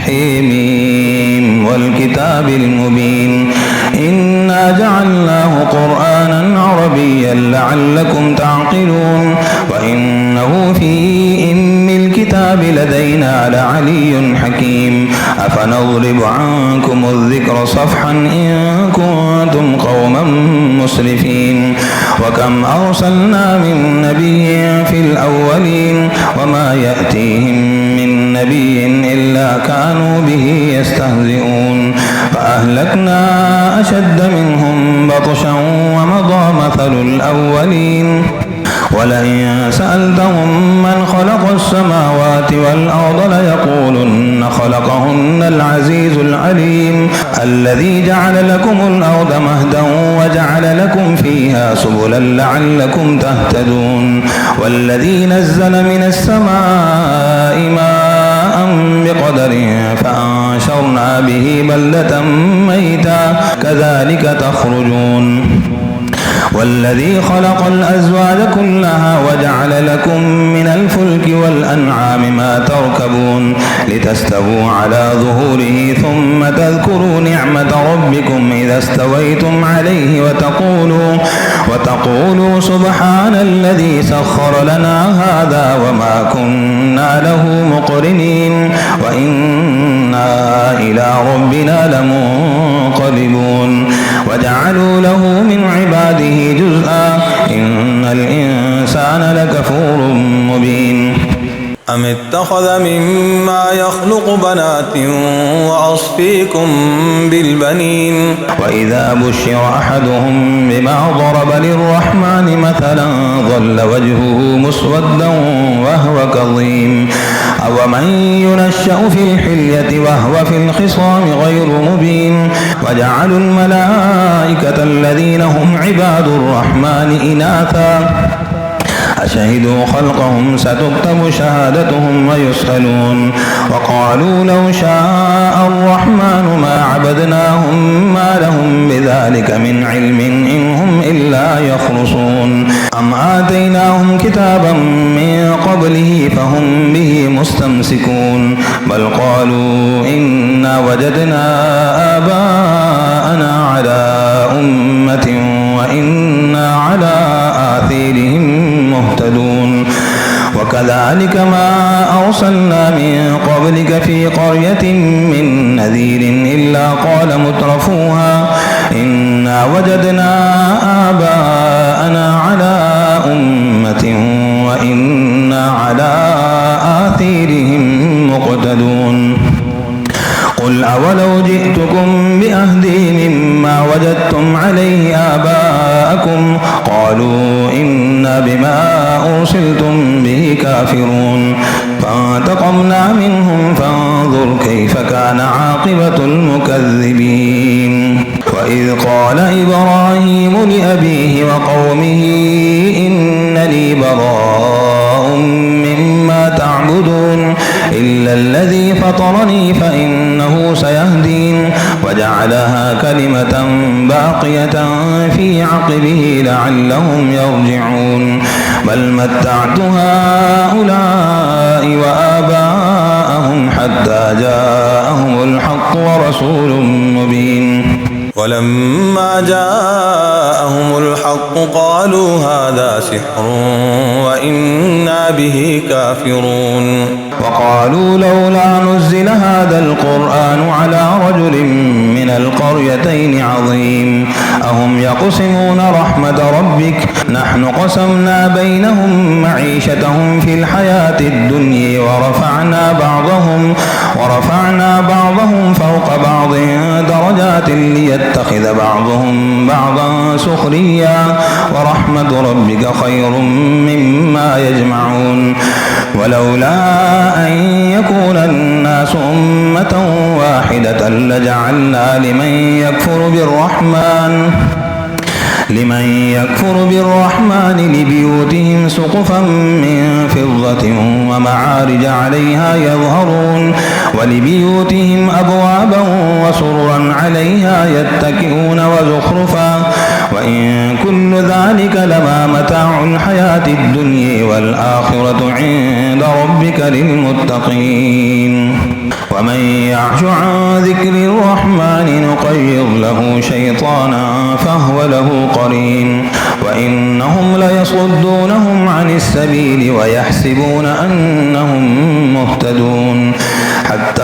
حميم والكتاب المبين إنا جعلناه قرآنا عربيا لعلكم تعقلون وإنه في أم الكتاب لدينا لعلي حكيم أفنضرب عنكم الذكر صفحا إن كنتم قوما مسرفين وكم أرسلنا من نبي في الأولين وما يأتيهم من نبي إلا كانوا به يستهزئون فأهلكنا أشد منهم بطشا ومضى مثل الأولين ولئن سألتهم من خلق السماوات والأرض ليقولن خلقهن العزيز العليم الذي جعل لكم الأرض مهدا وجعل لكم فيها سبلا لعلكم تهتدون والذي نزل من السماء ماء بقدر فأنشرنا به بلدة ميتا كذلك تخرجون والذي خلق الأزواج كلها وجعل لكم من الفلك والأنعام ما تركبون لتستووا على ظهوره ثم تذكروا نعمة ربكم إذا استويتم عليه وتقولوا سبحان الذي سخر لنا هذا وما كنا له مقرنين وإنا إلى ربنا لمنقلبون وجعلوا له من عباده جزءا إن الإنسان لكفور مبين أم اتخذ مما يخلق بنات وأصفيكم بالبنين وإذا بشر أحدهم بما ضرب للرحمن مثلا ظل وجهه مسودا وهو كظيم أومن ينشأ في الحلية وهو في الخصام غير مبين وجعلوا الملائكة الذين هم عباد الرحمن إناثا أشهدوا خلقهم ستكتب شهادتهم ويسألون وقالوا لو شاء الرحمن ما عبدناهم ما لهم بذلك من علم إن هم إلا يخرصون أم آتيناهم كتابا من قبله فهم به مستمسكون بل قالوا إنا وجدنا آباءنا على أمة وإنا على آثارهم مهتدون وكذلك ما أرسلنا من قبلك في قرية من نذير إلا قال مترفوها إنا وجدنا آباءنا على أمة وإنا على آثارهم مقتدون قل أولو جئتكم بأهدي مما وجدتم عليه آباءكم قالوا إنا بما أرسلتم به كافرون فانتقمنا منهم فانظر كيف كان عاقبة المكذبين وإذ قال إبراهيم لأبيه وقومه إنني براء مما تعبدون إلا الذي فطرني فإنه سيهدين وجعلها كلمة باقية في عقبه لعلهم يرجعون بل متعت هؤلاء وآباءهم حتى جاءهم الحق ورسول مبين ولما جاءهم الحق قالوا هذا سحر وإنا به كافرون وقالوا لولا نزل هذا القرآن على رجل من القريتين عظيم أهم يقسمون رحمة ربك نحن قسمنا بينهم معيشتهم في الحياة الدنيا ورفعنا بعضهم فوق بعض درجات ليتخذ بعضهم بعضا سخريا ورحمة ربك خير مما يجمعون ولولا أن يكون الناس أمة واحدة لجعلنا لمن يكفر بالرحمن لبيوتهم سقفا من فضة ومعارج عليها يظهرون ولبيوتهم أبوابا وسررا عليها يتكئون وزخرفا وإن كل ذلك لما متاع الحياة الدنيا والآخرة عند ربك للمتقين ومن يعش عن ذكر الرحمن نقيض له شيطانا فهو له قرين وإنهم ليصدونهم عن السبيل ويحسبون أنهم مهتدون حتى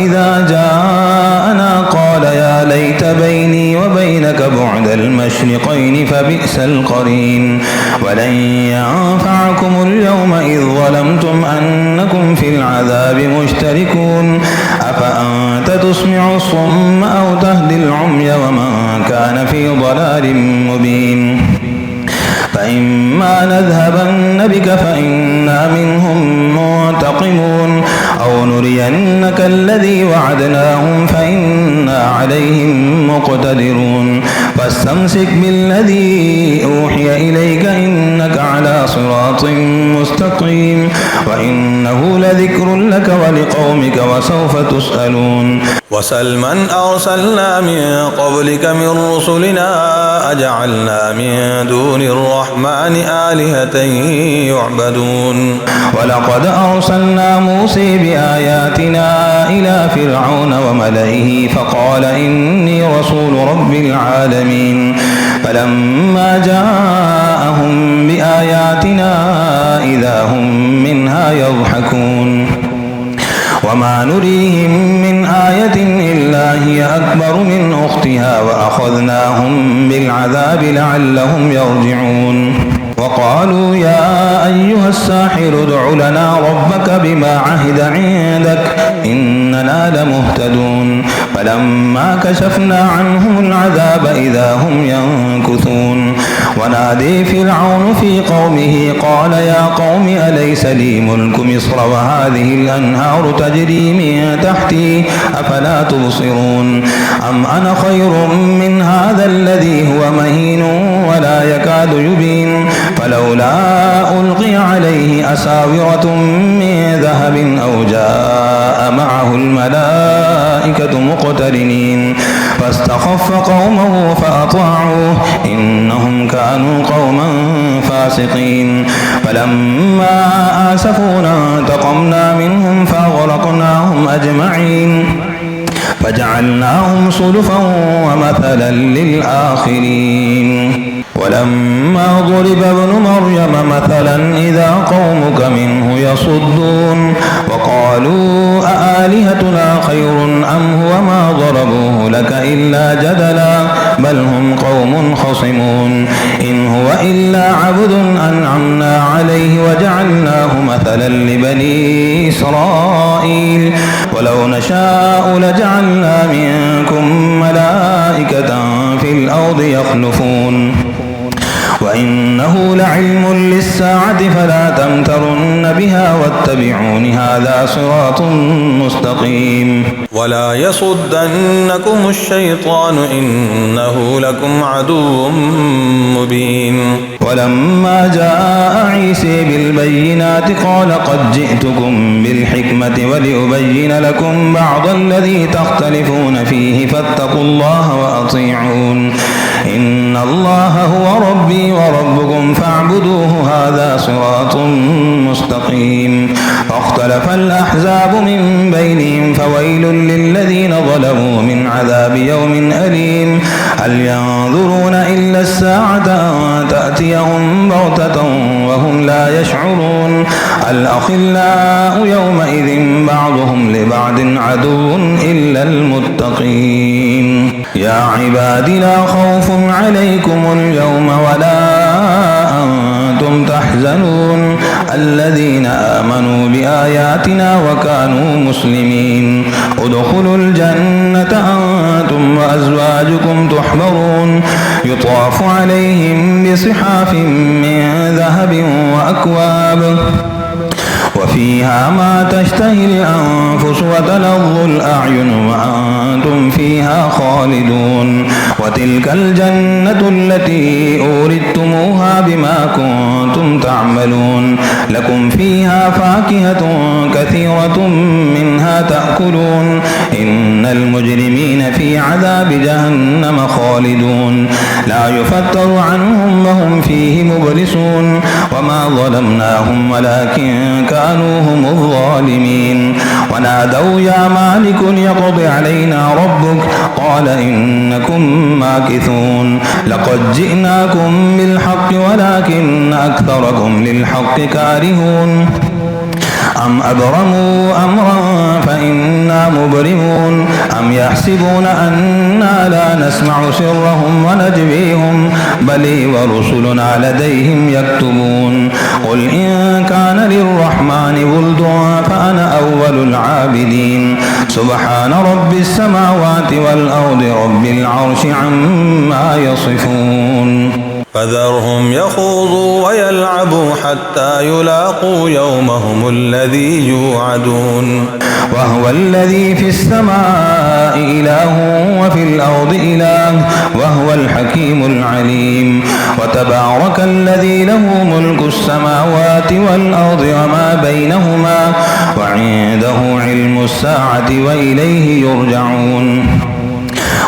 إذا جاءنا قال يا ليت بيني وبينك بعد المشرقين فبئس القرين ولن ينفعكم اليوم إذ ظلمتم أنكم في العذاب مشتركون أفأنت تسمع الصم أو تهدي العمي ومن كان في ضلال مبين فإما نذهبن بك فإنا منهم منتقمون أو نرينك الذي وعدناهم فإنا عليهم مقتدرون فاستمسك بالذي أوحي إليك إنك على صراط مستقيم وإنه لذكر لك ولقومك وسوف تسألون وسل من أرسلنا من قبلك من رسلنا أجعلنا من دون الرحمن آلهة يعبدون ولقد أرسلنا موسى بآياتنا إلى فرعون وملئه فقال إني رسول رب العالمين فلما جاءهم بآياتنا إذا هم منها يضحكون وما نريهم من آية إلا هي أكبر من أختها وأخذناهم بالعذاب لعلهم يرجعون وقالوا يا أيها الساحر ادع لنا ربك بما عهد عندك إننا لمهتدون فلما كشفنا عنهم العذاب إذا هم ينكثون ونادي فرعون في قومه قال يا قوم أليس لي ملك مصر وهذه الأنهار تجري من تحتي أفلا تبصرون أم أنا خير من هذا الذي هو مهين ولا يكاد يبين فلولا ألقي عليه أساورة من ذهب أو جاء معه الملائكة مقترنين فاستخف قومه فأطاعوه إنهم كانوا قوما فاسقين فلما آسفونا انتقمنا منهم فأغرقناهم أجمعين فجعلناهم صلفا ومثلا للآخرين ولما ضرب ابن مريم مثلا إذا قومك منه يصدون وقالوا أآلهتنا خير أم هو ما ضربوه لك إلا جدلا بل هم قوم خصمون إن هو إلا عبد أنعمنا عليه وجعلناه مثلا لبني إسرائيل ولو نشاء لجعلنا منكم ملائكة في الأرض يخلفون وإنه لعلم للساعة فلا تمترن بها واتبعون هذا صراط مستقيم ولا يصدنكم الشيطان إنه لكم عدو مبين ولما جاء عيسى بالبينات قال قد جئتكم بالحكمة ولأبين لكم بعض الذي تختلفون فيه فاتقوا الله وأطيعون إن الله هو ربي وربكم فاعبدوه هذا صراط مستقيم فاختلف الأحزاب من بينهم فويل للذين ظلموا من عذاب يوم أليم هل ينظرون إلا الساعة أن تأتيهم بغتة وهم لا يشعرون الأخلاء يومئذ بعضهم لبعض عدو إلا المتقين يا عباد لا خوف عليكم اليوم ولا أنتم تحزنون الذين آمنوا بآياتنا وكانوا مسلمين ادخلوا الجنة أنتم وأزواجكم تحبرون يطاف عليهم بصحاف من ذهب وأكواب وفيها ما تشتهي الأنفس وتلظ الأعين وأنتم فيها خالدون وتلك الجنة التي أوردتموها بما كنتم تعملون لكم فيها فاكهة كثيرة منها تأكلون إن المجرمين في عذاب جهنم خالدون لا يفتر عنهم وهم فيه مبلسون وما ظلمناهم ولكن كانوا كانوا هم الظالمين. ونادوا يا مالك ليقض علينا ربك قال إنكم ماكثون. لقد جئناكم بالحق ولكن أكثركم للحق كارهون. أم أبرموا أمرا فإنا مبرمون. أم يحسبون أنا لا نسمع سرهم ونجويهم بل ورسلنا لديهم يكتبون. قل إن كان للرحمن ولد فأنا أول العابدين. سبحان رب السماوات والأرض رب العرش عما يصفون. فذرهم يخوضوا ويلعبوا حتى يلاقوا يومهم الذي يوعدون. وهو الذي في السماء إله وفي الأرض إله وهو الحكيم العليم. وتبارك الذي له ملك السماوات والأرض وما بينهما وعنده علم الساعة وإليه يرجعون.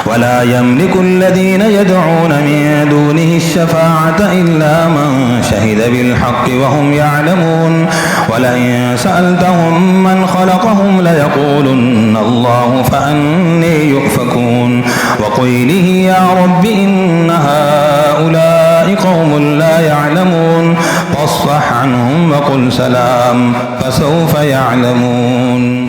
ولا يملك الذين يدعون من دونه الشفاعة إلا من شهد بالحق وهم يعلمون. ولئن سألتهم من خلقهم ليقولن الله فأني يؤفكون. وقيله يا رب إن هؤلاء قوم لا يعلمون فاصفح عنهم وقل سلام فسوف يعلمون.